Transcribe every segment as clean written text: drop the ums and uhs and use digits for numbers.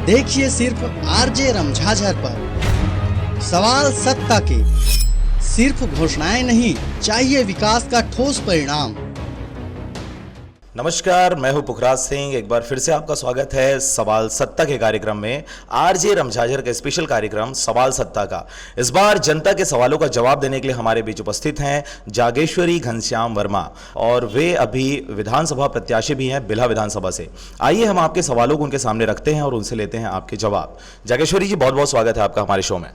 देखिए सिर्फ आरजे रमझाझर पर सवाल सत्ता के। सिर्फ घोषणाएं नहीं, चाहिए विकास का ठोस परिणाम। नमस्कार, मैं हूं पुखराज सिंह। एक बार फिर से आपका स्वागत है सवाल सत्ता के कार्यक्रम में। आरजे रमझाझर का स्पेशल कार्यक्रम सवाल सत्ता का। इस बार जनता के सवालों का जवाब देने के लिए हमारे बीच उपस्थित हैं जागेश्वरी घनश्याम वर्मा, और वे अभी विधानसभा प्रत्याशी भी हैं बिल्हा विधानसभा से। आइए हम आपके सवालों को उनके सामने रखते हैं और उनसे लेते हैं आपके जवाब। जागेश्वरी जी, बहुत बहुत स्वागत है आपका हमारे शो में।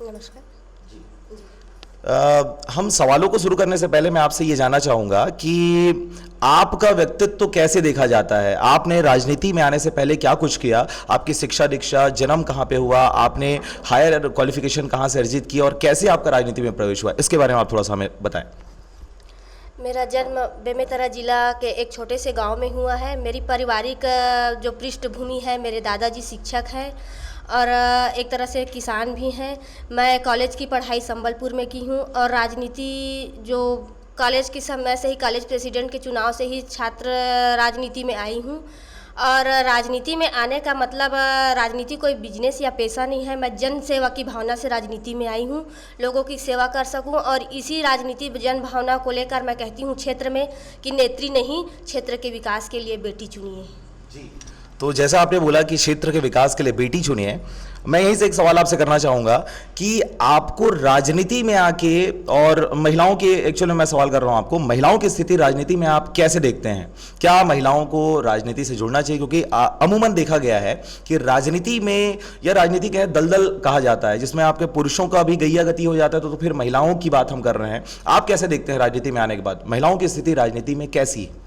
नमस्कार। हम सवालों को शुरू करने से पहले मैं आपसे ये जानना चाहूंगा कि आपका व्यक्तित्व तो कैसे देखा जाता है? आपने राजनीति में आने से पहले क्या कुछ किया? आपकी शिक्षा दीक्षा, जन्म कहाँ पे हुआ? आपने हायर क्वालिफिकेशन कहाँ से अर्जित की और कैसे आपका राजनीति में प्रवेश हुआ? इसके बारे में आप थोड़ा सा हमें बताएं। मेरा जन्म बेमेतरा जिला के एक छोटे से गांव में हुआ है। मेरी पारिवारिक जो पृष्ठभूमि है, मेरे दादाजी शिक्षक हैं और एक तरह से किसान भी हैं। मैं कॉलेज की पढ़ाई संबलपुर में की हूँ और राजनीति जो कॉलेज के समय से ही, कॉलेज प्रेसिडेंट के चुनाव से ही छात्र राजनीति में आई हूँ। और राजनीति में आने का मतलब राजनीति कोई बिजनेस या पेशा नहीं है। मैं जन सेवा की भावना से राजनीति में आई हूँ, लोगों की सेवा कर सकूँ। और इसी राजनीति जन भावना को लेकर मैं कहती हूँ क्षेत्र में कि नेत्री नहीं, क्षेत्र के विकास के लिए बेटी चुनिए। जी, तो जैसा आपने बोला कि क्षेत्र के विकास के लिए बेटी चुनिए, मैं यहीं से एक सवाल आपसे करना चाहूँगा कि आपको राजनीति में आके, और महिलाओं की एक्चुअली मैं सवाल कर रहा हूँ आपको, महिलाओं की स्थिति राजनीति में आप कैसे देखते हैं? क्या महिलाओं को राजनीति से जुड़ना चाहिए? क्योंकि अमूमन देखा गया है कि राजनीति में, या राजनीति के दलदल कहा जाता है, जिसमें आपके पुरुषों का भी गैया गति हो जाता है, तो फिर महिलाओं की बात हम कर रहे हैं। आप कैसे देखते हैं राजनीति में आने के बाद महिलाओं की स्थिति राजनीति में कैसी है?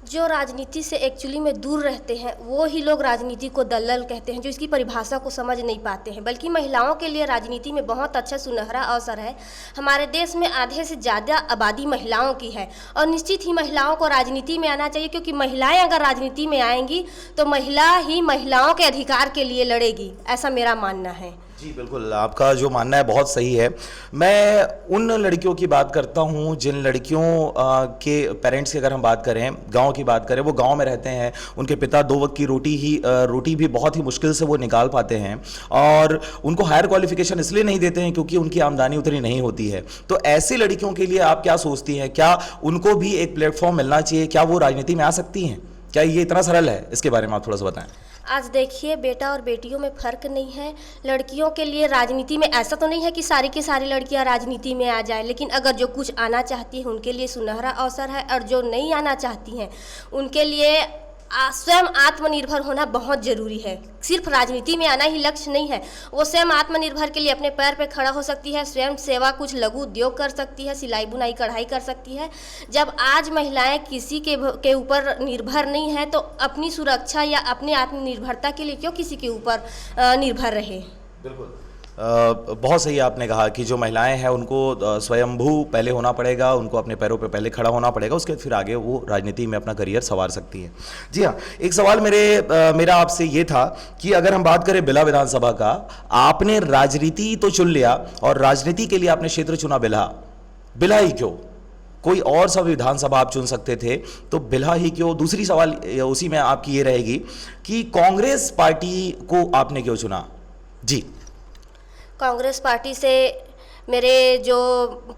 जो राजनीति से एक्चुअली में दूर रहते हैं वो ही लोग राजनीति को दलदल कहते हैं, जो इसकी परिभाषा को समझ नहीं पाते हैं। बल्कि महिलाओं के लिए राजनीति में बहुत अच्छा सुनहरा अवसर है। हमारे देश में आधे से ज़्यादा आबादी महिलाओं की है और निश्चित ही महिलाओं को राजनीति में आना चाहिए, क्योंकि महिलाएं अगर राजनीति में आएंगी तो महिला ही महिलाओं के अधिकार के लिए लड़ेगी, ऐसा मेरा मानना है। जी बिल्कुल, आपका जो मानना है बहुत सही है। मैं उन लड़कियों की बात करता हूँ जिन लड़कियों के पेरेंट्स की अगर हम बात करें, गांव की बात करें, वो गांव में रहते हैं, उनके पिता 2 वक्त की रोटी भी बहुत ही मुश्किल से वो निकाल पाते हैं, और उनको हायर क्वालिफिकेशन इसलिए नहीं देते हैं क्योंकि उनकी आमदनी उतनी नहीं होती है। तो ऐसी लड़कियों के लिए आप क्या सोचती हैं? क्या उनको भी एक प्लेटफॉर्म मिलना चाहिए? क्या वो राजनीति में आ सकती हैं? क्या ये इतना सरल है? इसके बारे में आप थोड़ा सा बताएं। आज देखिए, बेटा और बेटियों में फ़र्क नहीं है। लड़कियों के लिए राजनीति में ऐसा तो नहीं है कि सारी की सारी लड़कियां राजनीति में आ जाए, लेकिन अगर जो कुछ आना चाहती हैं उनके लिए सुनहरा अवसर है, और जो नहीं आना चाहती हैं उनके लिए स्वयं आत्मनिर्भर होना बहुत ज़रूरी है। सिर्फ राजनीति में आना ही लक्ष्य नहीं है। वो स्वयं आत्मनिर्भर के लिए अपने पैर पे खड़ा हो सकती है, स्वयं सेवा, कुछ लघु उद्योग कर सकती है, सिलाई बुनाई कढ़ाई कर सकती है। जब आज महिलाएं किसी के ऊपर निर्भर नहीं है तो अपनी सुरक्षा या अपनी आत्मनिर्भरता के लिए क्यों किसी के ऊपर निर्भर रहे? बिल्कुल, बहुत सही आपने कहा कि जो महिलाएं हैं उनको स्वयंभू पहले होना पड़ेगा, उनको अपने पैरों पे पहले खड़ा होना पड़ेगा, उसके बाद फिर आगे वो राजनीति में अपना करियर संवार सकती है। जी हाँ, एक सवाल मेरा आपसे ये था कि अगर हम बात करें बिल्हा विधानसभा का, आपने राजनीति तो चुन लिया और राजनीति के लिए आपने क्षेत्र चुना बिल्हा ही क्यों? कोई और सा विधानसभा आप चुन सकते थे, तो बिल्हा ही क्यों? दूसरी सवाल उसी में आपकी ये रहेगी कि कांग्रेस पार्टी को आपने क्यों चुना? जी, कांग्रेस पार्टी से मेरे जो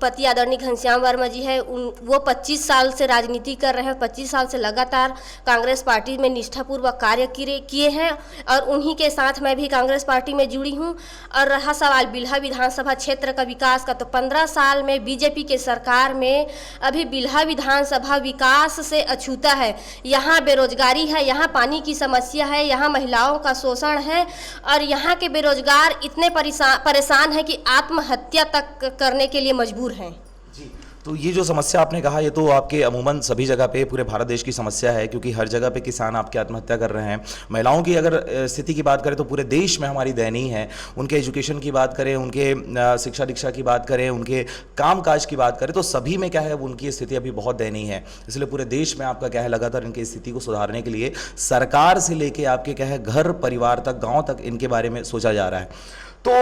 पति आदरणीय घनश्याम वर्मा जी है, वो 25 साल से राजनीति कर रहे हैं। 25 साल से लगातार कांग्रेस पार्टी में निष्ठापूर्वक कार्य किए हैं और उन्हीं के साथ मैं भी कांग्रेस पार्टी में जुड़ी हूं। और रहा सवाल बिल्हा विधानसभा क्षेत्र का विकास का, तो 15 साल में बीजेपी के सरकार में अभी बिल्हा विधानसभा विकास से अछूता है। यहाँ बेरोजगारी है, यहाँ पानी की समस्या है, यहाँ महिलाओं का शोषण है और यहाँ के बेरोजगार इतने परेशान हैं कि आत्महत्या करने के लिए मजबूर हैं। जी, तो ये जो समस्या आपने कहा, ये तो आपके अमूमन सभी जगह पे, पूरे भारत देश की समस्या है, क्योंकि हर जगह पे किसान आपके आत्महत्या कर रहे हैं। महिलाओं की अगर स्थिति की बात करें तो पूरे देश में हमारी दयनीय है। उनके एजुकेशन की बात करें, उनके शिक्षा दीक्षा की बात करें, उनके काम काज की बात करें, तो सभी में क्या है, उनकी स्थिति अभी बहुत दयनीय है। इसलिए पूरे देश में आपका क्या है, लगातार इनकी स्थिति को सुधारने के लिए सरकार से लेके आपके क्या है, घर परिवार तक, गाँव तक इनके बारे में सोचा जा रहा है। तो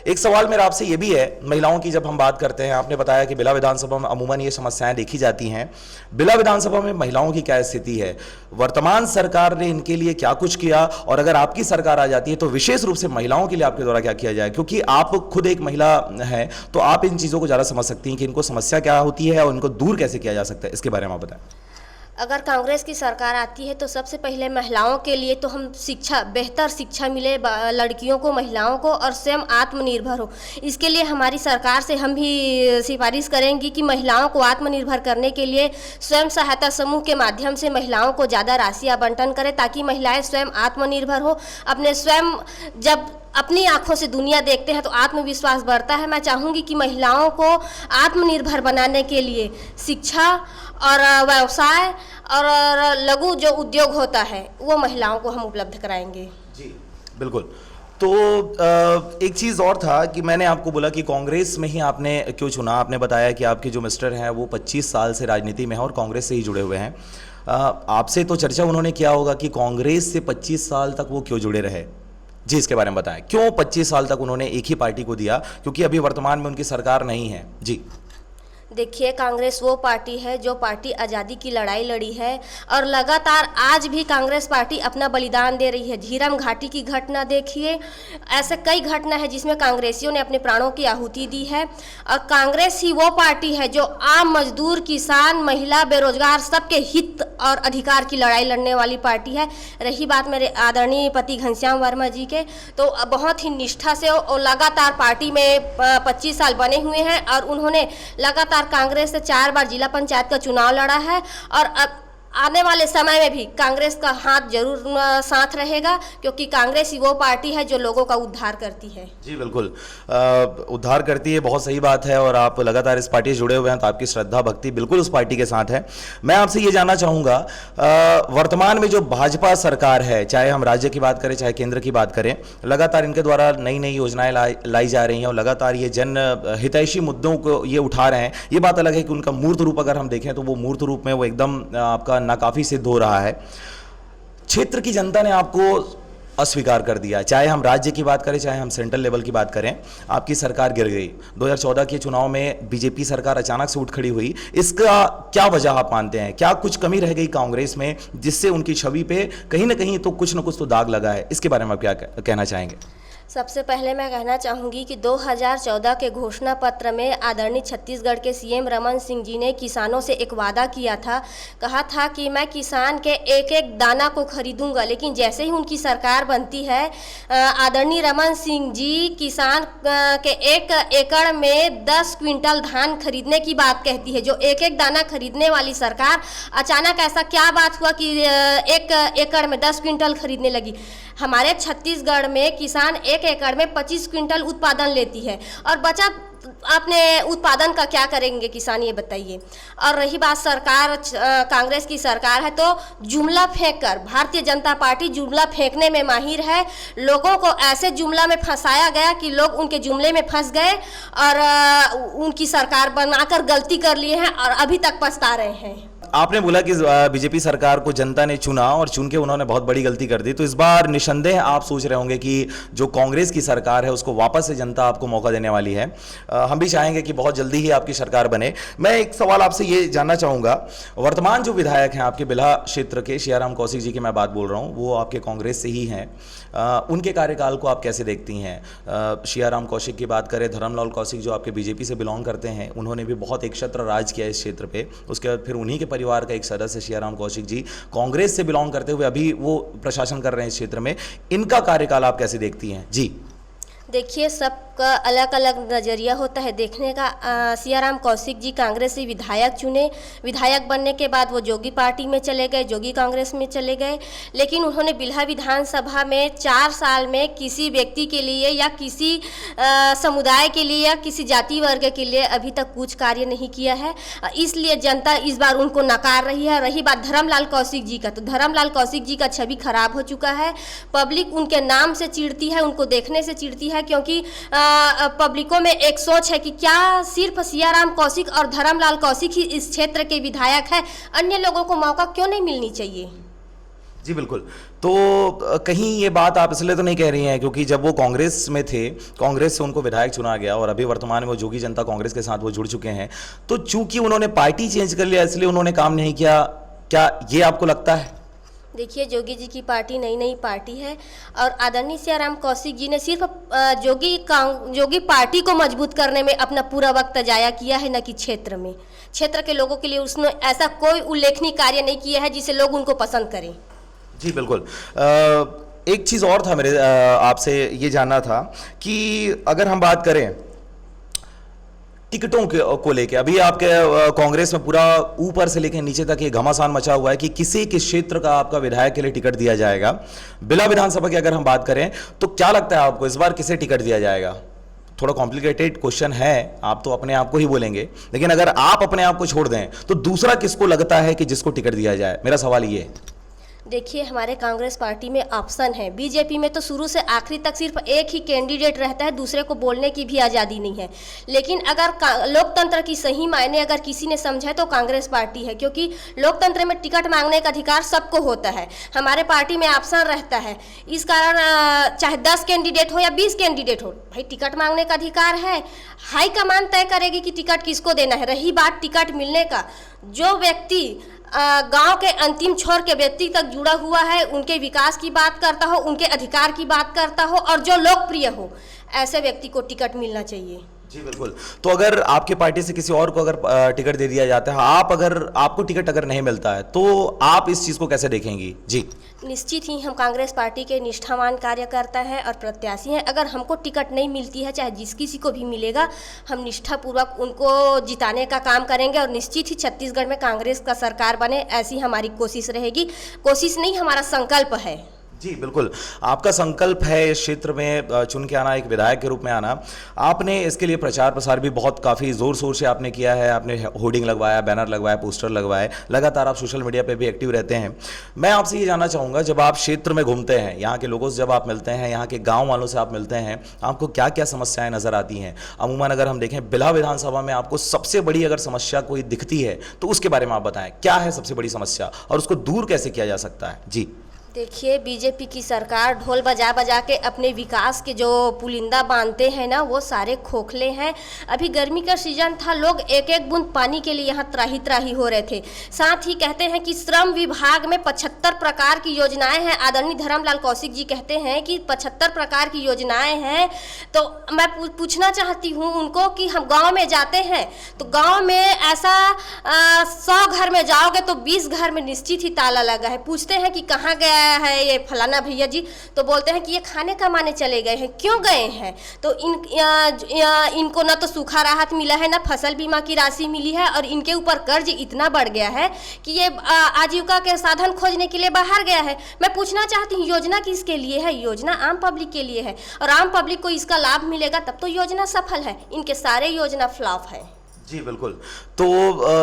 एक सवाल मेरा आपसे ये भी है, महिलाओं की जब हम बात करते हैं, आपने बताया कि बिला विधानसभा में अमूमन ये समस्याएं देखी जाती हैं, बिला विधानसभा में महिलाओं की क्या स्थिति है, वर्तमान सरकार ने इनके लिए क्या कुछ किया, और अगर आपकी सरकार आ जाती है तो विशेष रूप से महिलाओं के लिए आपके द्वारा क्या किया जाए, क्योंकि आप खुद एक महिला हैं तो आप इन चीज़ों को ज़्यादा समझ सकती हैं कि इनको समस्या क्या होती है और इनको दूर कैसे किया जा सकता है, इसके बारे में आप बताएं। अगर कांग्रेस की सरकार आती है तो सबसे पहले महिलाओं के लिए तो हम शिक्षा, बेहतर शिक्षा मिले लड़कियों को, महिलाओं को, और स्वयं आत्मनिर्भर हो। इसके लिए हमारी सरकार से हम भी सिफारिश करेंगी कि महिलाओं को आत्मनिर्भर करने के लिए स्वयं सहायता समूह के माध्यम से महिलाओं को ज़्यादा राशि आवंटन करें, ताकि महिलाएं स्वयं आत्मनिर्भर हो। अपने स्वयं जब अपनी आंखों से दुनिया देखते हैं तो आत्मविश्वास बढ़ता है। मैं चाहूँगी कि महिलाओं को आत्मनिर्भर बनाने के लिए शिक्षा और व्यवसाय और लघु जो उद्योग होता है वो महिलाओं को हम उपलब्ध कराएंगे। जी बिल्कुल। तो एक चीज़ और था कि मैंने आपको बोला कि कांग्रेस में ही आपने क्यों चुना। आपने बताया कि आपके जो मिस्टर हैं वो 25 साल से राजनीति में हैं और कांग्रेस से ही जुड़े हुए हैं। आपसे तो चर्चा उन्होंने किया होगा कि कांग्रेस से 25 साल तक वो क्यों जुड़े रहे। जी, इसके बारे में बताएं, क्यों 25 साल तक उन्होंने एक ही पार्टी को दिया, क्योंकि अभी वर्तमान में उनकी सरकार नहीं है। जी देखिए, कांग्रेस वो पार्टी है जो पार्टी आज़ादी की लड़ाई लड़ी है और लगातार आज भी कांग्रेस पार्टी अपना बलिदान दे रही है। झीरम घाटी की घटना देखिए, ऐसे कई घटना है जिसमें कांग्रेसियों ने अपने प्राणों की आहुति दी है। और कांग्रेस ही वो पार्टी है जो आम मजदूर, किसान, महिला, बेरोजगार सबके हित और अधिकार की लड़ाई लड़ने वाली पार्टी है। रही बात मेरे आदरणीय पति घनश्याम वर्मा जी के, तो बहुत ही निष्ठा से और लगातार पार्टी में 25 साल बने हुए हैं और उन्होंने लगातार कांग्रेस से 4 बार जिला पंचायत का चुनाव लड़ा है। और अब आने वाले समय में भी कांग्रेस का हाथ जरूर साथ रहेगा, क्योंकि कांग्रेस ही वो पार्टी है जो लोगों का उद्धार करती है। जी बिल्कुल, उद्धार करती है, बहुत सही बात है। और आप लगातार इस पार्टी से जुड़े हुए हैं तो आपकी श्रद्धा भक्ति बिल्कुल उस पार्टी के साथ है। मैं आपसे ये जानना चाहूँगा, वर्तमान में जो भाजपा सरकार है, चाहे हम राज्य की बात करें चाहे केंद्र की बात करें, लगातार इनके द्वारा नई नई योजनाएं लाई जा रही हैं और लगातार ये जन हितैषी मुद्दों को ये उठा रहे हैं। ये बात अलग है कि उनका मूर्त रूप अगर हम देखें तो वो मूर्त रूप में वो एकदम आपका नाकाफी सिद्ध हो रहा है। क्षेत्र की जनता ने आपको अस्वीकार कर दिया, चाहे हम राज्य की बात करें चाहे हम सेंट्रल लेवल की बात करें। आपकी सरकार गिर गई। 2014 के चुनाव में बीजेपी सरकार अचानक से उठ खड़ी हुई। इसका क्या वजह आप मानते हैं? क्या कुछ कमी रह गई कांग्रेस में जिससे उनकी छवि पे कहीं ना कहीं तो कुछ ना कुछ तो दाग लगा है? इसके बारे में आप क्या कहना चाहेंगे? सबसे पहले मैं कहना चाहूँगी कि 2014 के घोषणा पत्र में आदरणीय छत्तीसगढ़ के सीएम रमन सिंह जी ने किसानों से एक वादा किया था। कहा था कि मैं किसान के एक एक दाना को खरीदूंगा, लेकिन जैसे ही उनकी सरकार बनती है, आदरणीय रमन सिंह जी किसान के 1 एकड़ में 10 क्विंटल धान खरीदने की बात कहती है। जो एक एक दाना खरीदने वाली सरकार अचानक ऐसा क्या बात हुआ कि 1 एकड़ में 10 क्विंटल खरीदने लगी? हमारे छत्तीसगढ़ में किसान 1 एकड़ में 25 क्विंटल उत्पादन लेती है और बचा अपने उत्पादन का क्या करेंगे किसान, ये बताइए। और रही बात सरकार, कांग्रेस की सरकार है तो जुमला फेंक कर, भारतीय जनता पार्टी जुमला फेंकने में माहिर है। लोगों को ऐसे जुमला में फंसाया गया कि लोग उनके जुमले में फंस गए और उनकी सरकार बनाकर गलती कर लिए हैं और अभी तक पछता रहे हैं। आपने बोला कि बीजेपी सरकार को जनता ने चुना और चुन के उन्होंने बहुत बड़ी गलती कर दी, तो इस बार निसंदेह आप सोच रहे होंगे कि जो कांग्रेस की सरकार है उसको वापस से जनता आपको मौका देने वाली है। हम भी चाहेंगे कि बहुत जल्दी ही आपकी सरकार बने। मैं एक सवाल आपसे ये जानना चाहूँगा, वर्तमान जो विधायक हैं आपके बिल्हा क्षेत्र के, सियाराम कौशिक जी की मैं बात बोल रहा हूँ, वो आपके कांग्रेस से ही हैं। उनके कार्यकाल को आप कैसे देखती हैं? सियाराम कौशिक की बात करें, धर्मलाल कौशिक जो आपके बीजेपी से बिलोंग करते हैं, उन्होंने भी बहुत एक छत्र राज किया इस क्षेत्र पे। उसके बाद फिर उन्हीं के परिवार का एक सदस्य सियाराम कौशिक जी कांग्रेस से बिलोंग करते हुए अभी वो प्रशासन कर रहे हैं इस क्षेत्र में। इनका कार्यकाल आप कैसे देखती हैं? जी देखिए, सबका अलग अलग नज़रिया होता है देखने का। सियाराम कौशिक जी कांग्रेस से विधायक चुने, विधायक बनने के बाद वो जोगी पार्टी में चले गए, जोगी कांग्रेस में चले गए, लेकिन उन्होंने बिल्हा विधानसभा में 4 साल में किसी व्यक्ति के लिए या किसी समुदाय के लिए या किसी जाति वर्ग के लिए अभी तक कुछ कार्य नहीं किया है। इसलिए जनता इस बार उनको नकार रही है। रही बात धर्मलाल कौशिक जी का, तो धर्मलाल कौशिक जी का छवि खराब हो चुका है। पब्लिक उनके नाम से चिढ़ती है, उनको देखने से चिढ़ती है, क्योंकि पब्लिकों में एक सोच है कि क्या सिर्फ सियाराम कौशिक और धर्मलाल कौशिक ही इस क्षेत्र के विधायक है, अन्य लोगों को मौका क्यों नहीं मिलनी चाहिए? जी बिल्कुल। तो कहीं ये बात आप इसलिए तो नहीं कह रही हैं क्योंकि जब वो कांग्रेस में थे, कांग्रेस से उनको विधायक चुना गया और अभी वर्तमान में वो जोगी जनता कांग्रेस के साथ वो जुड़ चुके हैं, तो चूंकि उन्होंने पार्टी चेंज कर लिया इसलिए उन्होंने काम नहीं किया, क्या ये आपको लगता है? देखिए, जोगी जी की पार्टी नई नई पार्टी है और आदरणीय सियाराम कौशिक जी ने सिर्फ जोगी पार्टी को मजबूत करने में अपना पूरा वक्त जाया किया है, न कि क्षेत्र के लोगों के लिए उसने ऐसा कोई उल्लेखनीय कार्य नहीं किया है जिसे लोग उनको पसंद करें। जी बिल्कुल। एक चीज़ और था मेरे आपसे ये जानना था कि अगर हम बात करें टिकटों को लेके, अभी आपके कांग्रेस में पूरा ऊपर से लेकर नीचे तक ये घमासान मचा हुआ है कि किसी किस क्षेत्र का आपका विधायक के लिए टिकट दिया जाएगा। बिला विधानसभा की अगर हम बात करें तो क्या लगता है आपको इस बार किसे टिकट दिया जाएगा? थोड़ा कॉम्प्लिकेटेड क्वेश्चन है, आप तो अपने आप को ही बोलेंगे, लेकिन अगर आप अपने आप को छोड़ दें तो दूसरा किसको लगता है कि जिसको टिकट दिया जाए? मेरा सवाल ये है। देखिए, हमारे कांग्रेस पार्टी में ऑप्शन है। बीजेपी में तो शुरू से आखिरी तक सिर्फ एक ही कैंडिडेट रहता है, दूसरे को बोलने की भी आज़ादी नहीं है। लेकिन अगर लोकतंत्र की सही मायने अगर किसी ने समझा तो कांग्रेस पार्टी है, क्योंकि लोकतंत्र में टिकट मांगने का अधिकार सबको होता है। हमारे पार्टी में ऑप्शन रहता है, इस कारण चाहे 10 कैंडिडेट हो या 20 कैंडिडेट हो, भाई टिकट मांगने का अधिकार है। हाईकमान तय करेगी कि टिकट किसको देना है। रही बात टिकट मिलने का, जो व्यक्ति गांव के अंतिम छोर के व्यक्ति तक जुड़ा हुआ है, उनके विकास की बात करता हो, उनके अधिकार की बात करता हो और जो लोकप्रिय हो, ऐसे व्यक्ति को टिकट मिलना चाहिए। जी बिल्कुल। तो अगर आपके पार्टी से किसी और को अगर टिकट दे दिया जाता है, आपको टिकट अगर नहीं मिलता है तो आप इस चीज़ को कैसे देखेंगी? जी निश्चित ही हम कांग्रेस पार्टी के निष्ठावान कार्यकर्ता हैं और प्रत्याशी हैं। अगर हमको टिकट नहीं मिलती है, चाहे जिस किसी को भी मिलेगा, हम निष्ठापूर्वक उनको जिताने का काम करेंगे और निश्चित ही छत्तीसगढ़ में कांग्रेस का सरकार बने, ऐसी हमारी कोशिश रहेगी। कोशिश नहीं, हमारा संकल्प है। जी बिल्कुल, आपका संकल्प है इस क्षेत्र में चुन के आना, एक विधायक के रूप में आना। आपने इसके लिए प्रचार प्रसार भी बहुत काफ़ी ज़ोर शोर से आपने किया है। आपने होर्डिंग लगवाया, बैनर लगवाया, पोस्टर लगवाए, लगातार आप सोशल मीडिया पे भी एक्टिव रहते हैं। मैं आपसे ये जानना चाहूँगा, जब आप क्षेत्र में घूमते हैं, यहाँ के लोगों से जब आप मिलते हैं, यहाँ के गाँव वालों से आप मिलते हैं, आपको क्या क्या समस्याएँ नज़र आती हैं? अमूमन अगर हम देखें बिल्हा विधानसभा में आपको सबसे बड़ी अगर समस्या कोई दिखती है तो उसके बारे में आप बताएं, क्या है सबसे बड़ी समस्या और उसको दूर कैसे किया जा सकता है? जी देखिए, बीजेपी की सरकार ढोल बजा बजा के अपने विकास के जो पुलिंदा बांधते हैं ना, वो सारे खोखले हैं। अभी गर्मी का सीजन था, लोग एक एक बूंद पानी के लिए यहाँ त्राही त्राही हो रहे थे। साथ ही कहते हैं कि श्रम विभाग में 75 प्रकार की योजनाएं हैं। आदरणीय धर्मलाल कौशिक जी कहते हैं कि 75 प्रकार की योजनाएं हैं। तो मैं पूछना चाहती हूँ उनको कि हम गाँव में जाते हैं तो गाँव में ऐसा 100 घर में जाओगे तो 20 घर में निश्चित ही ताला लगा है। पूछते हैं कि कहाँ गया है ये फलाना भैया जी, तो बोलते हैं कि ये खाने कमाने चले गए हैं। क्यों गए हैं? तो इनको ना तो सूखा राहत मिला है, ना फसल बीमा की राशि मिली है और इनके ऊपर कर्ज इतना बढ़ गया है कि ये आजीविका के साधन खोजने के लिए बाहर गया है। मैं पूछना चाहती हूँ, योजना किसके लिए है? योजना आम पब्लिक के लिए है और आम पब्लिक को इसका लाभ मिलेगा तब तो योजना सफल है। इनके सारे योजना फ्लॉप है। जी बिल्कुल। तो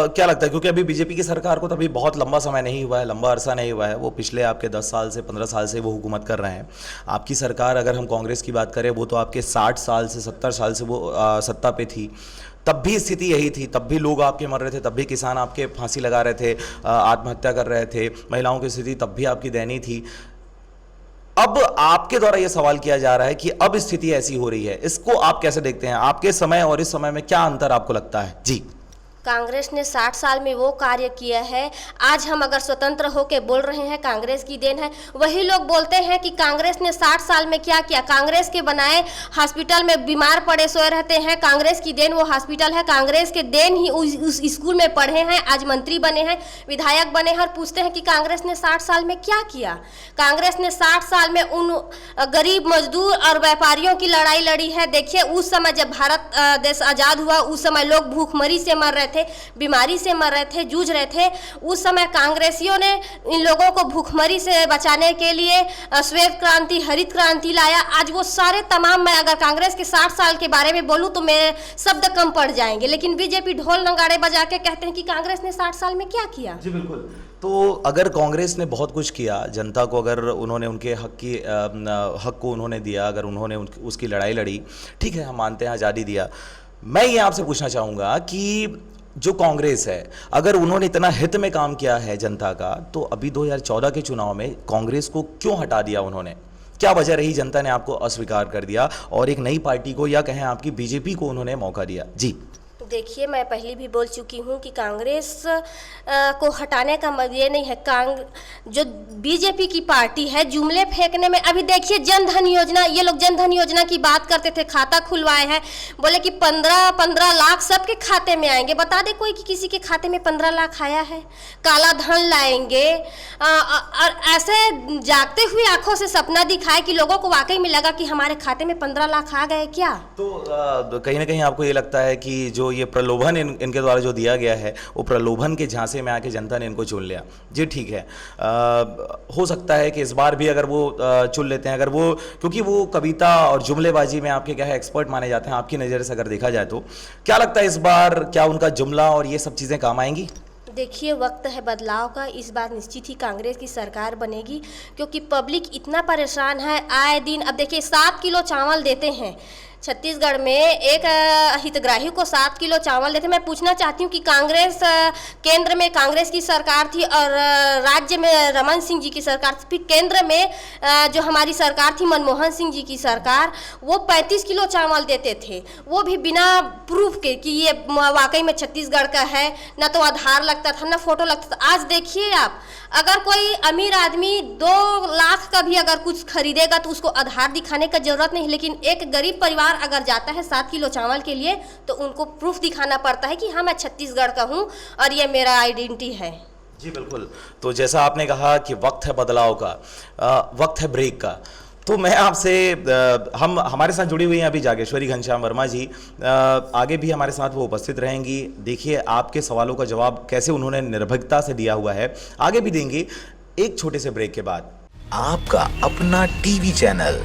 क्या लगता है, क्योंकि अभी बीजेपी की सरकार को तो अभी बहुत लंबा समय नहीं हुआ है, लंबा अरसा नहीं हुआ है, वो पिछले आपके 10 साल से 15 साल से वो हुकूमत कर रहे हैं। आपकी सरकार अगर हम कांग्रेस की बात करें, वो तो आपके 60 साल से 70 साल से वो सत्ता पे थी। तब भी स्थिति यही थी, तब भी लोग आपके मर रहे थे, तब भी किसान आपके फांसी लगा रहे थे, आत्महत्या कर रहे थे, महिलाओं की स्थिति तब भी आपकी दयनीय थी। अब आपके द्वारा यह सवाल किया जा रहा है कि अब स्थिति ऐसी हो रही है, इसको आप कैसे देखते हैं? आपके समय और इस समय में क्या अंतर आपको लगता है? जी कांग्रेस ने 60 साल में वो कार्य किया है। आज हम अगर स्वतंत्र होकर बोल रहे हैं कांग्रेस की देन है, वही लोग बोलते हैं कि कांग्रेस ने 60 साल में क्या किया। कांग्रेस के बनाए हॉस्पिटल में बीमार पड़े सोए रहते हैं, कांग्रेस की देन वो हॉस्पिटल है, कांग्रेस के देन ही उस स्कूल में पढ़े हैं, आज मंत्री बने हैं, विधायक बने हैं और पूछते हैं कि कांग्रेस ने 60 साल में क्या किया। कांग्रेस ने 60 साल में उन गरीब मजदूर और व्यापारियों की लड़ाई लड़ी है। देखिए, उस समय जब भारत देश आज़ाद हुआ, उस समय लोग भूखमरी से मर रहे थे, बीमारी से मर रहे थे, जूझ रहे थे। उस समय कांग्रेसियों ने इन लोगों को भूखमरी से बचाने के लिए श्वेत क्रांति, हरित क्रांति लाया। आज वो सारे तमाम, मैं अगर कांग्रेस के 60 साल के बारे में बोलूं तो मेरे शब्द कम पड़ जाएंगे, लेकिन बीजेपी ढोल नगाड़े बजा के कहते हैं कि कांग्रेस ने 60 साल में क्या किया। जी बिल्कुल। तो अगर कांग्रेस ने बहुत कुछ किया, जनता को अगर उन्होंने उनके हक को उन्होंने दिया, अगर उन्होंने उसकी लड़ाई लड़ी, ठीक है, हम मानते हैं आज़ादी दिया। मैं ये आपसे पूछना चाहूँगा कि जो कांग्रेस है, अगर उन्होंने इतना हित में काम किया है जनता का, तो अभी 2014 के चुनाव में कांग्रेस को क्यों हटा दिया उन्होंने? क्या वजह रही जनता ने आपको अस्वीकार कर दिया और एक नई पार्टी को या कहें आपकी बीजेपी को उन्होंने मौका दिया? जी देखिए, मैं पहले भी बोल चुकी हूँ कि कांग्रेस को हटाने का ये नहीं है। जो बीजेपी की पार्टी है, जुमले फेंकने में, अभी देखिए जन धन योजना, ये लोग जन धन योजना की बात करते थे, खाता खुलवाए हैं, बोले कि 15 लाख सबके खाते में आएंगे। बता दे कोई कि किसी के खाते में 15 लाख आया है? काला धन लाएंगे और ऐसे जागते हुए आंखों से सपना दिखाए कि लोगों को वाकई में लगा कि हमारे खाते में 15 लाख आ गए क्या? तो कहीं ना कहीं आपको ये लगता है कि जो ये प्रलोभन इनके द्वारा जो दिया गया है, वो प्रलोभन के झांसे में आके जनता ने इनको चुन लिया? जी ठीक है, हो सकता है कि इस बार भी अगर वो चुन लेते हैं, अगर वो, क्योंकि वो कविता और जुमलेबाजी में आपके क्या है एक्सपर्ट माने जाते हैं, आपकी नज़र से अगर देखा जाए तो क्या लगता है इस बार क्या उनका जुमला और ये सब चीज़ें काम आएंगी? देखिए, वक्त है बदलाव का। इस बार निश्चित ही कांग्रेस की सरकार बनेगी, क्योंकि पब्लिक इतना परेशान है आए दिन। अब देखिए, 7 किलो चावल देते हैं छत्तीसगढ़ में, एक हितग्राही को 7 किलो चावल देते। मैं पूछना चाहती हूँ कि कांग्रेस केंद्र में कांग्रेस की सरकार थी और राज्य में रमन सिंह जी की सरकार थी, फिर केंद्र में जो हमारी सरकार थी मनमोहन सिंह जी की सरकार, वो 35 किलो चावल देते थे, वो भी बिना प्रूफ के कि ये वाकई में छत्तीसगढ़ का है। ना तो आधार लगता था, ना फोटो लगता था। आज देखिए आप, अगर कोई अमीर आदमी 2 लाख का भी अगर कुछ खरीदेगा तो उसको आधार दिखाने का जरूरत नहीं, लेकिन एक गरीब परिवार अगर जाता है 7 किलो चावल के लिए तो उनको प्रूफ दिखाना पड़ता है कि हाँ, मैं छत्तीसगढ़ का हूँ और ये मेरा आइडेंटिटी है। जी बिल्कुल। तो जैसा आपने कहा कि वक्त है बदलाव का, वक्त है ब्रेक का, तो मैं आपसे, हमारे साथ जुड़ी हुई हैं अभी जागेश्वरी घनश्याम वर्मा जी, आगे भी हमारे साथ वो उपस्थित रहेंगी। देखिए आपके सवालों का जवाब कैसे उन्होंने निर्भीकता से दिया हुआ है, आगे भी देंगी एक छोटे से ब्रेक के बाद। आपका अपना टीवी चैनल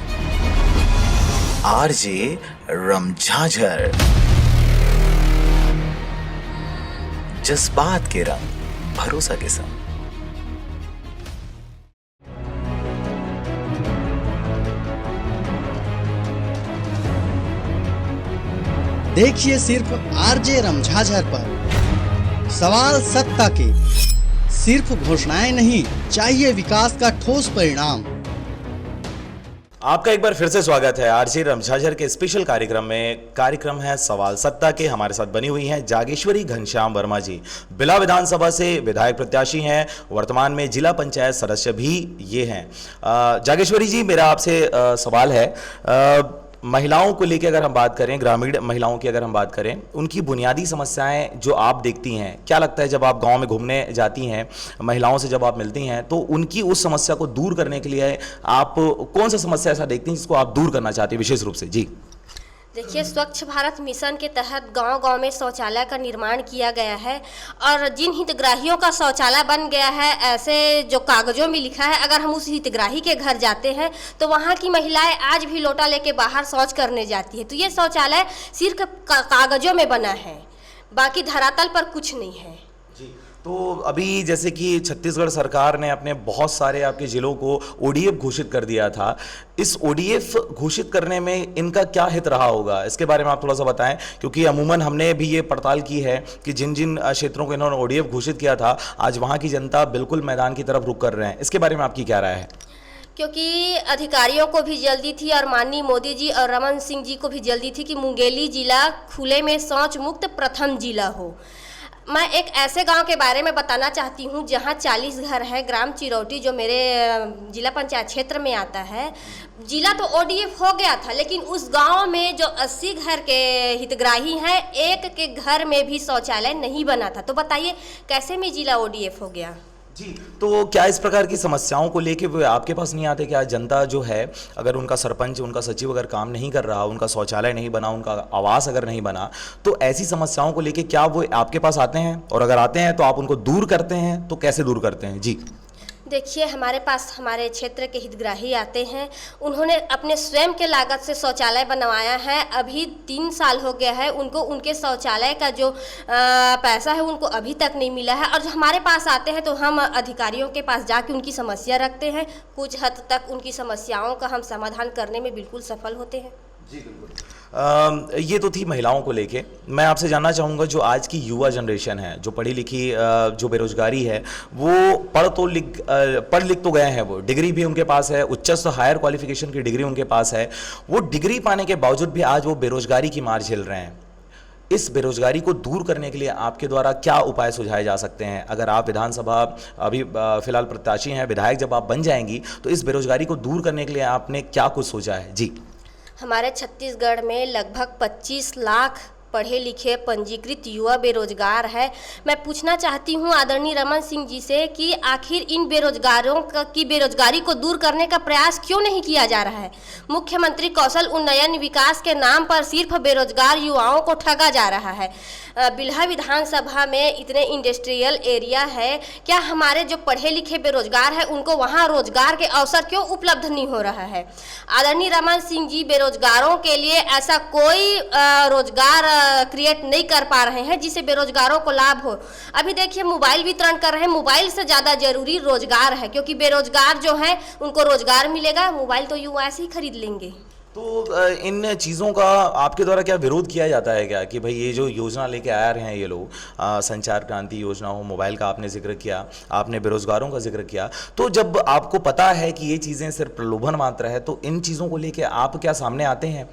आरजे रमझाझर, जज्बात के रंग भरोसा के संग। देखिए सिर्फ आरजे रमझाझर पर सवाल सत्ता के, सिर्फ घोषणाएं नहीं, चाहिए विकास का ठोस परिणाम। आपका एक बार फिर से स्वागत है आरजे रमझाझर के स्पेशल कार्यक्रम में। कार्यक्रम है सवाल सत्ता के। हमारे साथ बनी हुई हैं जागेश्वरी घनश्याम वर्मा जी, बिला विधानसभा से विधायक प्रत्याशी हैं, वर्तमान में जिला पंचायत सदस्य भी ये हैं। जागेश्वरी जी, मेरा आपसे सवाल है, महिलाओं को लेकर अगर हम बात करें, ग्रामीण महिलाओं की अगर हम बात करें, उनकी बुनियादी समस्याएं जो आप देखती हैं, क्या लगता है जब आप गांव में घूमने जाती हैं, महिलाओं से जब आप मिलती हैं, तो उनकी उस समस्या को दूर करने के लिए आप कौन सा समस्या ऐसा देखती हैं जिसको आप दूर करना चाहती हैं विशेष रूप से? जी देखिए, स्वच्छ भारत मिशन के तहत गांव-गांव में शौचालय का निर्माण किया गया है और जिन हितग्राहियों का शौचालय बन गया है, ऐसे जो कागजों में लिखा है, अगर हम उस हितग्राही के घर जाते हैं तो वहां की महिलाएं आज भी लोटा लेके बाहर शौच करने जाती है। तो ये शौचालय सिर्फ कागजों में बना है, बाकी धरातल पर कुछ नहीं है। जी, तो अभी जैसे कि छत्तीसगढ़ सरकार ने अपने बहुत सारे आपके जिलों को ओडीएफ घोषित कर दिया था, इस ओडीएफ घोषित करने में इनका क्या हित रहा होगा, इसके बारे में आप थोड़ा सा बताएं, क्योंकि अमूमन हमने भी ये पड़ताल की है कि जिन जिन क्षेत्रों को इन्होंने ओडीएफ घोषित किया था, आज वहाँ की जनता बिल्कुल मैदान की तरफ रुख कर रहे हैं। इसके बारे में आपकी क्या राय है? क्योंकि अधिकारियों को भी जल्दी थी और माननीय मोदी जी और रमन सिंह जी को भी जल्दी थी कि मुंगेली जिला खुले में शौच मुक्त प्रथम जिला हो। मैं एक ऐसे गांव के बारे में बताना चाहती हूं जहां 40 घर है, ग्राम चिरौटी जो मेरे जिला पंचायत क्षेत्र में आता है। जिला तो ओडीएफ हो गया था, लेकिन उस गांव में जो 80 घर के हितग्राही हैं, एक के घर में भी शौचालय नहीं बना था। तो बताइए कैसे में जिला ओडीएफ हो गया? जी, तो क्या इस प्रकार की समस्याओं को लेके वो आपके पास नहीं आते? क्या जनता जो है, अगर उनका सरपंच, उनका सचिव अगर काम नहीं कर रहा, उनका शौचालय नहीं बना, उनका आवास अगर नहीं बना, तो ऐसी समस्याओं को लेके क्या वो आपके पास आते हैं? और अगर आते हैं तो आप उनको दूर करते हैं, तो कैसे दूर करते हैं? जी देखिए, हमारे पास हमारे क्षेत्र के हितग्राही आते हैं, उन्होंने अपने स्वयं के लागत से शौचालय बनवाया है। अभी 3 साल हो गया है उनको, उनके शौचालय का जो पैसा है उनको अभी तक नहीं मिला है। और जो हमारे पास आते हैं तो हम अधिकारियों के पास जाके उनकी समस्या रखते हैं, कुछ हद तक उनकी समस्याओं का हम समाधान करने में बिल्कुल सफल होते हैं। जी बिल्कुल। ये तो थी महिलाओं को लेके। मैं आपसे जानना चाहूँगा जो आज की युवा जनरेशन है, जो पढ़ी लिखी जो बेरोजगारी है, वो पढ़ लिख तो गए हैं, वो डिग्री भी उनके पास है, उच्चस्थ हायर क्वालिफिकेशन की डिग्री उनके पास है, वो डिग्री पाने के बावजूद भी आज वो बेरोजगारी की मार झेल रहे हैं। इस बेरोजगारी को दूर करने के लिए आपके द्वारा क्या उपाय सुझाए जा सकते हैं? अगर आप विधानसभा अभी फिलहाल प्रत्याशी हैं, विधायक जब आप बन जाएंगी तो इस बेरोजगारी को दूर करने के लिए आपने क्या कुछ सोचा है? जी, हमारे छत्तीसगढ़ में लगभग 25 लाख पढ़े लिखे पंजीकृत युवा बेरोजगार है। मैं पूछना चाहती हूं आदरणीय रमन सिंह जी से कि आखिर इन बेरोजगारों की बेरोजगारी को दूर करने का प्रयास क्यों नहीं किया जा रहा है? मुख्यमंत्री कौशल उन्नयन विकास के नाम पर सिर्फ बेरोजगार युवाओं को ठगा जा रहा है। बिल्हा विधानसभा में इतने इंडस्ट्रियल एरिया है, क्या हमारे जो पढ़े लिखे बेरोजगार हैं उनको वहाँ रोजगार के अवसर क्यों उपलब्ध नहीं हो रहा है? आदरणीय रमन सिंह जी बेरोजगारों के लिए ऐसा कोई रोजगार क्रिएट नहीं कर पा रहे हैं जिससे बेरोजगारों को लाभ हो। अभी देखिए मोबाइल वितरण कर रहे हैं, मोबाइल से ज़्यादा जरूरी रोजगार है, क्योंकि बेरोजगार जो हैं उनको रोजगार मिलेगा, मोबाइल तो युवा ऐसे ही खरीद लेंगे। तो इन चीज़ों का आपके द्वारा क्या विरोध किया जाता है क्या कि भाई ये जो योजना लेके आ रहे हैं ये लोग, संचार क्रांति योजना हो, मोबाइल का आपने जिक्र किया, आपने बेरोजगारों का जिक्र किया, तो जब आपको पता है कि ये चीज़ें सिर्फ प्रलोभन मात्र है तो इन चीज़ों को लेके आप क्या सामने आते हैं?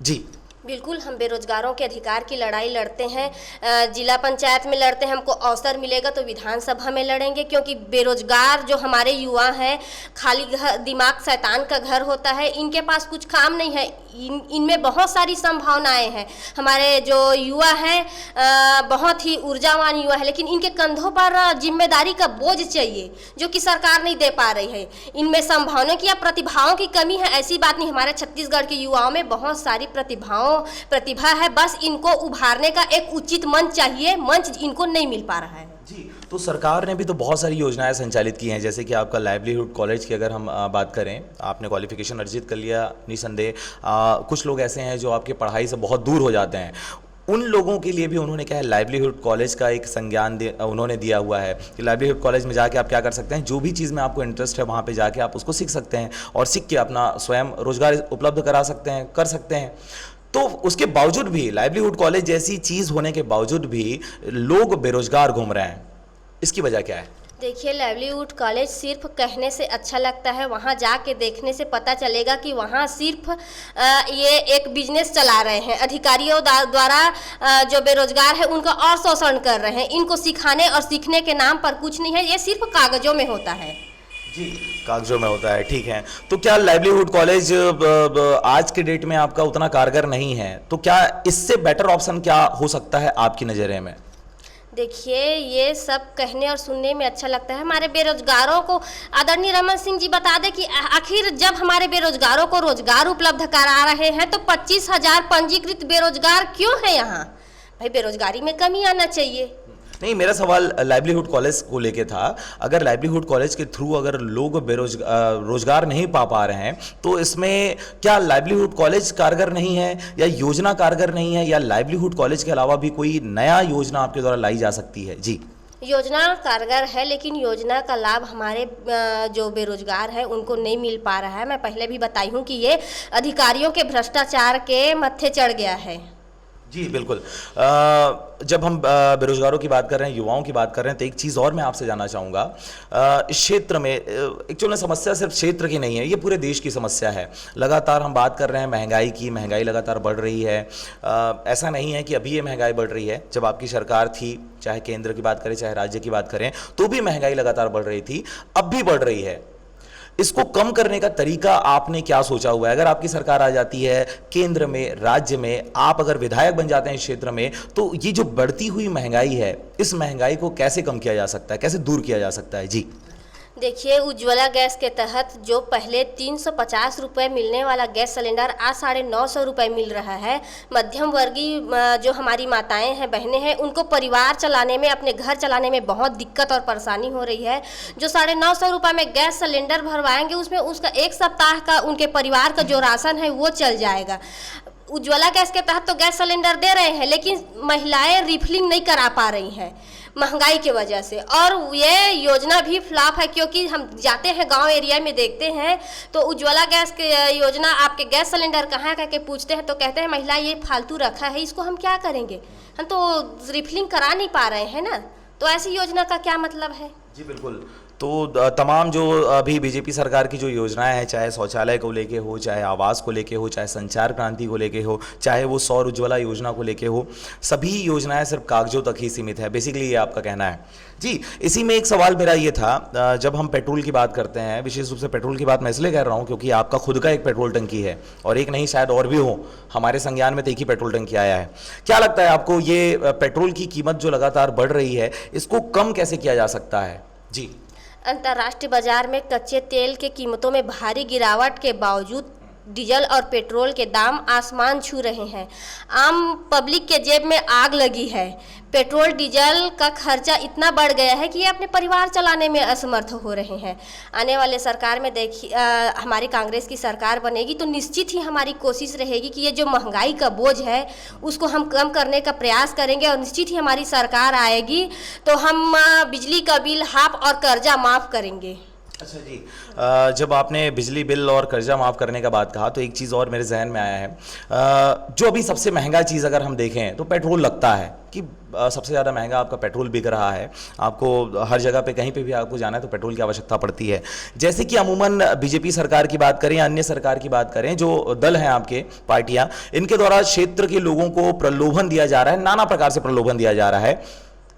जी बिल्कुल, हम बेरोजगारों के अधिकार की लड़ाई लड़ते हैं। जिला पंचायत में लड़ते हैं, हमको अवसर मिलेगा तो विधानसभा में लड़ेंगे, क्योंकि बेरोजगार जो हमारे युवा हैं खाली दिमाग शैतान का घर होता है, इनके पास कुछ काम नहीं है, इनमें बहुत सारी संभावनाएं हैं। हमारे जो युवा हैं बहुत ही ऊर्जावान युवा है, लेकिन इनके कंधों पर जिम्मेदारी का बोझ चाहिए जो कि सरकार नहीं दे पा रही है। इनमें संभावनाओं की या प्रतिभाओं की कमी है, ऐसी बात नहीं। हमारे छत्तीसगढ़ के युवाओं में बहुत सारी प्रतिभा है, बस इनको उभारने का एक उचित मंच चाहिए, मंच इनको नहीं मिल पा रहा है। जी, तो सरकार ने भी तो बहुत सारी योजनाएं संचालित की हैं, जैसे कि आपका लाइवलीहुड कॉलेज की अगर हम बात करें, आपने क्वालिफिकेशन अर्जित कर लिया निसंदेह। कुछ लोग ऐसे हैं जो आपकी पढ़ाई से बहुत दूर हो जाते हैं, उन लोगों के लिए भी उन्होंने क्या है लाइवलीहुड कॉलेज का एक संज्ञान उन्होंने दिया हुआ है कि लाइवलीहुड कॉलेज में जाके आप क्या कर सकते हैं, जो भी चीज़ में आपको इंटरेस्ट है वहाँ पे जाके आप उसको सीख सकते हैं और सीख के अपना स्वयं रोजगार उपलब्ध करा सकते हैं, कर सकते हैं। तो उसके बावजूद भी लाइवलीहुड कॉलेज जैसी चीज़ होने के बावजूद भी लोग बेरोजगार घूम रहे हैं, इसकी वजह क्या है? देखिए, लाइवलीहुड कॉलेज सिर्फ कहने से अच्छा लगता है, वहाँ जाके देखने से पता चलेगा कि वहाँ सिर्फ ये एक बिजनेस चला रहे हैं। अधिकारियों द्वारा जो बेरोजगार है उनका और शोषण कर रहे हैं। इनको सिखाने और सीखने के नाम पर कुछ नहीं है, ये सिर्फ कागजों में होता है। जी, कागजों में होता है, ठीक है। तो क्या लाइवलीहुड कॉलेज आज के डेट में आपका उतना कारगर नहीं है, तो क्या इससे बेटर ऑप्शन क्या हो सकता है आपकी नज़र में? देखिए, ये सब कहने और सुनने में अच्छा लगता है। हमारे बेरोजगारों को आदरणीय रमन सिंह जी बता दें कि आखिर जब हमारे बेरोजगारों को रोजगार उपलब्ध करा रहे हैं तो 25,000 पंजीकृत बेरोजगार क्यों है यहाँ? भाई, बेरोजगारी में कमी आना चाहिए। नहीं, मेरा सवाल लाइवलीहुड कॉलेज को लेके था। अगर लाइवलीहुड कॉलेज के थ्रू अगर लोग रोजगार नहीं पा रहे हैं तो इसमें क्या लाइवलीहुड कॉलेज कारगर नहीं है या योजना कारगर नहीं है, या लाइवलीहुड कॉलेज के अलावा भी कोई नया योजना आपके द्वारा लाई जा सकती है? जी, योजना कारगर है, लेकिन योजना का लाभ हमारे जो बेरोजगार है उनको नहीं मिल पा रहा है। मैं पहले भी बताई हूँ कि ये अधिकारियों के भ्रष्टाचार के मत्थे चढ़ गया है। जी बिल्कुल। जब हम बेरोजगारों की बात कर रहे हैं, युवाओं की बात कर रहे हैं, तो एक चीज़ और मैं आपसे जानना चाहूँगा। इस क्षेत्र में एक्चुअली समस्या सिर्फ क्षेत्र की नहीं है, ये पूरे देश की समस्या है। लगातार हम बात कर रहे हैं महंगाई की, महंगाई लगातार बढ़ रही है। ऐसा नहीं है कि अभी ये महंगाई बढ़ रही है, जब आपकी सरकार थी, चाहे केंद्र की बात करें चाहे राज्य की बात करें, तो भी महंगाई लगातार बढ़ रही थी, अब भी बढ़ रही है। इसको कम करने का तरीका आपने क्या सोचा हुआ है? अगर आपकी सरकार आ जाती है केंद्र में, राज्य में, आप अगर विधायक बन जाते हैं इस क्षेत्र में, तो ये जो बढ़ती हुई महंगाई है, इस महंगाई को कैसे कम किया जा सकता है, कैसे दूर किया जा सकता है? जी देखिए, उज्ज्वला गैस के तहत जो पहले 350 रुपये मिलने वाला गैस सिलेंडर आज 950 रुपये मिल रहा है। मध्यम वर्गीय जो हमारी माताएं हैं, बहनें हैं, उनको परिवार चलाने में, अपने घर चलाने में बहुत दिक्कत और परेशानी हो रही है। जो 950 रुपये में गैस सिलेंडर भरवाएंगे, उसमें उसका एक सप्ताह का उनके परिवार का जो राशन है वो चल जाएगा। उज्ज्वला गैस के तहत तो गैस सिलेंडर दे रहे हैं, लेकिन महिलाएं रिफिलिंग नहीं करा पा रही हैं। महंगाई की वजह से। और ये योजना भी फ्लॉप है, क्योंकि हम जाते हैं गांव एरिया में देखते हैं तो उज्ज्वला गैस के योजना, आपके गैस सिलेंडर कहाँ करके पूछते हैं तो कहते हैं महिला ये फालतू रखा है, इसको हम क्या करेंगे, हम तो रिफिलिंग करा नहीं पा रहे हैं ना, तो ऐसी योजना का क्या मतलब है। जी बिल्कुल। तो तमाम जो अभी बीजेपी सरकार की जो योजनाएं हैं, चाहे शौचालय को लेके हो, चाहे आवास को लेके हो, चाहे संचार क्रांति को लेके हो, चाहे वो सौर उज्ज्वला योजना को लेके हो, सभी योजनाएं सिर्फ कागजों तक ही सीमित है, बेसिकली ये आपका कहना है। जी, इसी में एक सवाल मेरा ये था, जब हम पेट्रोल की बात करते हैं, विशेष रूप से पेट्रोल की बात मैं इसलिए कर रहा हूँ क्योंकि आपका खुद का एक पेट्रोल टंकी है, और एक नहीं शायद और भी हो, हमारे संज्ञान में तो एक ही पेट्रोल टंकी आया है। क्या लगता है आपको, ये पेट्रोल की कीमत जो लगातार बढ़ रही है, इसको कम कैसे किया जा सकता है? जी, अंतर्राष्ट्रीय बाजार में कच्चे तेल के कीमतों में भारी गिरावट के बावजूद डीजल और पेट्रोल के दाम आसमान छू रहे हैं। आम पब्लिक के जेब में आग लगी है। पेट्रोल डीजल का खर्चा इतना बढ़ गया है कि ये अपने परिवार चलाने में असमर्थ हो रहे हैं। आने वाले सरकार में देखिए, हमारी कांग्रेस की सरकार बनेगी तो निश्चित ही हमारी कोशिश रहेगी कि ये जो महंगाई का बोझ है उसको हम कम करने का प्रयास करेंगे, और निश्चित ही हमारी सरकार आएगी तो हम बिजली का बिल हाफ और कर्जा माफ़ करेंगे। अच्छा जी, जब आपने बिजली बिल और कर्जा माफ़ करने का बात कहा तो एक चीज़ और मेरे जहन में आया है, जो अभी सबसे महंगा चीज़ अगर हम देखें तो पेट्रोल लगता है कि सबसे ज़्यादा महंगा आपका पेट्रोल बिक रहा है। आपको हर जगह पे कहीं पे भी आपको जाना है तो पेट्रोल की आवश्यकता पड़ती है। जैसे कि अमूमन बीजेपी सरकार की बात करें या अन्य सरकार की बात करें, जो दल हैं आपके पार्टियां, इनके द्वारा क्षेत्र के लोगों को प्रलोभन दिया जा रहा है, नाना प्रकार से प्रलोभन दिया जा रहा है।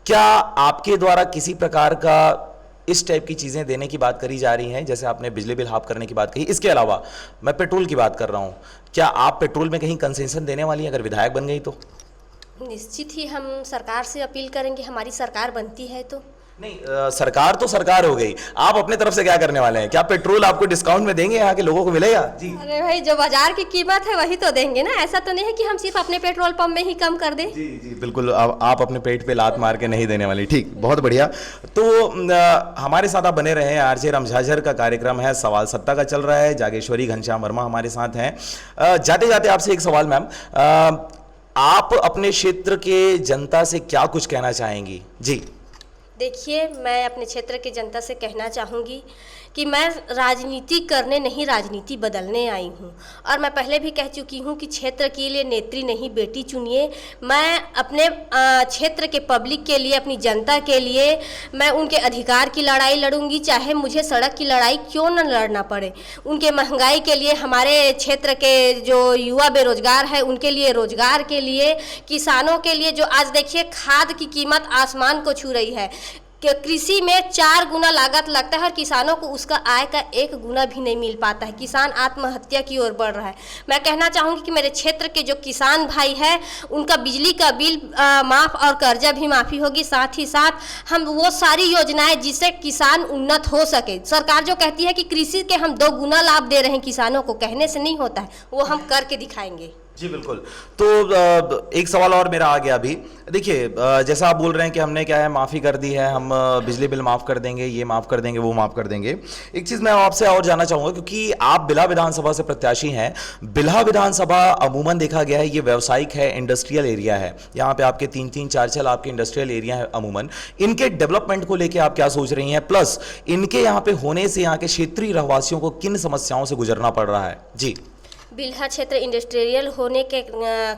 क्या आपके द्वारा किसी प्रकार का इस टाइप की चीज़ें देने की बात करी जा रही हैं, जैसे आपने बिजली बिल हाफ करने की बात कही? इसके अलावा मैं पेट्रोल की बात कर रहा हूँ, क्या आप पेट्रोल में कहीं कंसेशन देने वाली हैं अगर विधायक बन गई तो? निश्चित ही हम सरकार से अपील करेंगे, हमारी सरकार बनती है तो। नहीं, सरकार तो सरकार हो गई, आप अपने तरफ से क्या करने वाले हैं? क्या पेट्रोल आपको डिस्काउंट में देंगे, यहाँ के लोगों को मिलेगा? जी, अरे भाई, जो बाजार की कीमत है वही तो देंगे ना, ऐसा तो नहीं है कि हम सिर्फ अपने पेट्रोल पंप में ही कम कर दें। जी जी बिल्कुल, आप अपने पेट पे लात मार के नहीं देने वाली। ठीक, बहुत बढ़िया। तो हमारे साथ आप बने रहे। आरजे रमझाझर का कार्यक्रम है, सवाल सत्ता का चल रहा है। जागेश्वरी घनश्याम वर्मा हमारे साथ हैं। जाते जाते आपसे एक सवाल मैम, आप अपने क्षेत्र के जनता से क्या कुछ कहना चाहेंगी? जी देखिए, मैं अपने क्षेत्र की जनता से कहना चाहूँगी कि मैं राजनीति करने नहीं, राजनीति बदलने आई हूँ। और मैं पहले भी कह चुकी हूँ कि क्षेत्र के लिए नेत्री नहीं बेटी चुनिए। मैं अपने क्षेत्र के पब्लिक के लिए, अपनी जनता के लिए मैं उनके अधिकार की लड़ाई लड़ूंगी, चाहे मुझे सड़क की लड़ाई क्यों न लड़ना पड़े। उनके महंगाई के लिए, हमारे क्षेत्र के जो युवा बेरोजगार है उनके लिए रोजगार के लिए, किसानों के लिए, जो आज देखिए खाद की कीमत आसमान को छू रही है। कृषि में 4 गुना लागत लगता है और किसानों को उसका आय का 1 गुना भी नहीं मिल पाता है। किसान आत्महत्या की ओर बढ़ रहा है। मैं कहना चाहूँगी कि मेरे क्षेत्र के जो किसान भाई हैं उनका बिजली का बिल माफ़ और कर्जा भी माफ़ी होगी। साथ ही साथ हम वो सारी योजनाएं जिससे किसान उन्नत हो सके। सरकार जो कहती है कि कृषि के हम 2 गुना लाभ दे रहे हैं किसानों को, कहने से नहीं होता है, वो हम करके दिखाएंगे। जी बिल्कुल। तो एक सवाल और मेरा आ गया अभी। देखिए, जैसा आप बोल रहे हैं कि हमने क्या है माफ़ी कर दी है, हम बिजली बिल माफ़ कर देंगे, ये माफ़ कर देंगे, वो माफ़ कर देंगे। एक चीज़ मैं आपसे और जानना चाहूँगा, क्योंकि आप बिल्हा विधानसभा से प्रत्याशी हैं। बिल्हा विधानसभा अमूमन देखा गया है ये व्यावसायिक है, इंडस्ट्रियल एरिया है। यहाँ पे आपके 3-3, 4-4 आपके इंडस्ट्रियल एरिया है अमूमन। इनके डेवलपमेंट को लेकर आप क्या सोच रही हैं? प्लस इनके यहाँ पे होने से यहाँ के क्षेत्रीय रहवासियों को किन समस्याओं से गुजरना पड़ रहा है? जी, बिल्हा क्षेत्र इंडस्ट्रियल होने के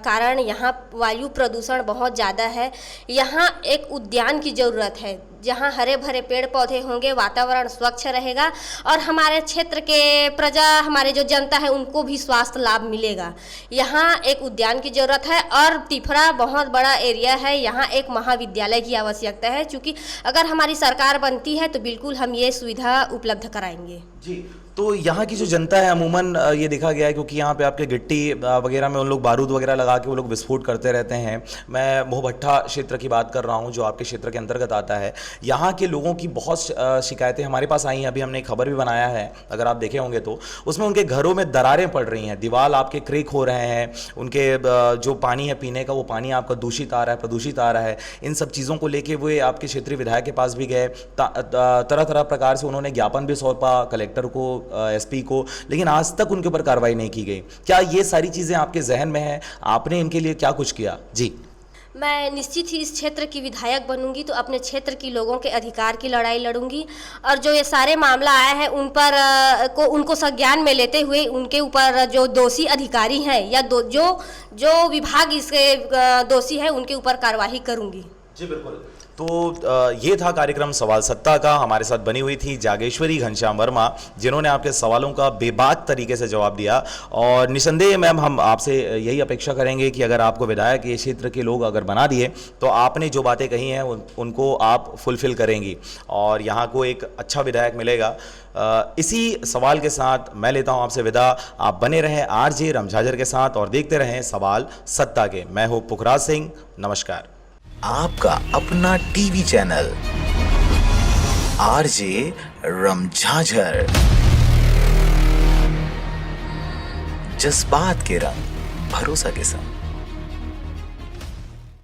कारण यहाँ वायु प्रदूषण बहुत ज़्यादा है। यहाँ एक उद्यान की ज़रूरत है जहाँ हरे भरे पेड़ पौधे होंगे, वातावरण स्वच्छ रहेगा और हमारे क्षेत्र के प्रजा, हमारे जो जनता है उनको भी स्वास्थ्य लाभ मिलेगा। यहाँ एक उद्यान की ज़रूरत है और तीसरा बहुत बड़ा एरिया है, यहाँ एक महाविद्यालय की आवश्यकता है। क्योंकि अगर हमारी सरकार बनती है तो बिल्कुल हम ये सुविधा उपलब्ध कराएंगे। जी, तो यहाँ की जो जनता है अमूमन ये देखा गया है, क्योंकि यहाँ पे आपके गिट्टी वगैरह में उन लोग बारूद वगैरह लगा के वो लोग विस्फोट करते रहते हैं। मैं मोहभट्टा क्षेत्र की बात कर रहा हूँ जो आपके क्षेत्र के अंतर्गत आता है। यहाँ के लोगों की बहुत शिकायतें हमारे पास आई हैं। अभी हमने एक खबर भी बनाया है, अगर आप देखे होंगे तो उसमें उनके घरों में दरारें पड़ रही हैं, दीवार आपके क्रैक हो रहे हैं, उनके जो पानी है पीने का वो पानी आपका दूषित आ रहा है, प्रदूषित आ रहा है। इन सब चीज़ों को लेके वो आपके क्षेत्रीय विधायक के पास भी गए, तरह तरह प्रकार से उन्होंने ज्ञापन भी सौंपा कलेक्टर को, एसपी को, लेकिन आज तक उनके ऊपर कार्रवाई नहीं की गई। क्या ये सारी चीज़ें आपके जहन में हैं? आपने इनके लिए क्या कुछ किया? जी, मैं निश्चित ही इस क्षेत्र की विधायक बनूंगी तो अपने क्षेत्र की लोगों के अधिकार की लड़ाई लड़ूंगी और जो ये सारे मामला आए हैं उन पर उनको संज्ञान में लेते हुए उनके ऊपर जो दोषी अधिकारी हैं या जो विभाग इसके दोषी हैं उनके ऊपर कार्यवाही करूंगी। जी बिल्कुल। तो ये था कार्यक्रम सवाल सत्ता का। हमारे साथ बनी हुई थी जागेश्वरी घनश्याम वर्मा, जिन्होंने आपके सवालों का बेबाक तरीके से जवाब दिया। और निसंदेह मैम, हम आपसे यही अपेक्षा करेंगे कि अगर आपको विधायक ये क्षेत्र के लोग अगर बना दिए तो आपने जो बातें कही हैं उनको आप फुलफिल करेंगी और यहाँ को एक अच्छा विधायक मिलेगा। इसी सवाल के साथ मैं लेता हूँ आपसे विदा। आप बने रहें आरजे रमझाझर के साथ और देखते रहें सवाल सत्ता के। मैं हूँ पुखराज सिंह, नमस्कार। आपका अपना टीवी चैनल आरजे रमझाझर, जज्बात के रंग, भरोसा के संग।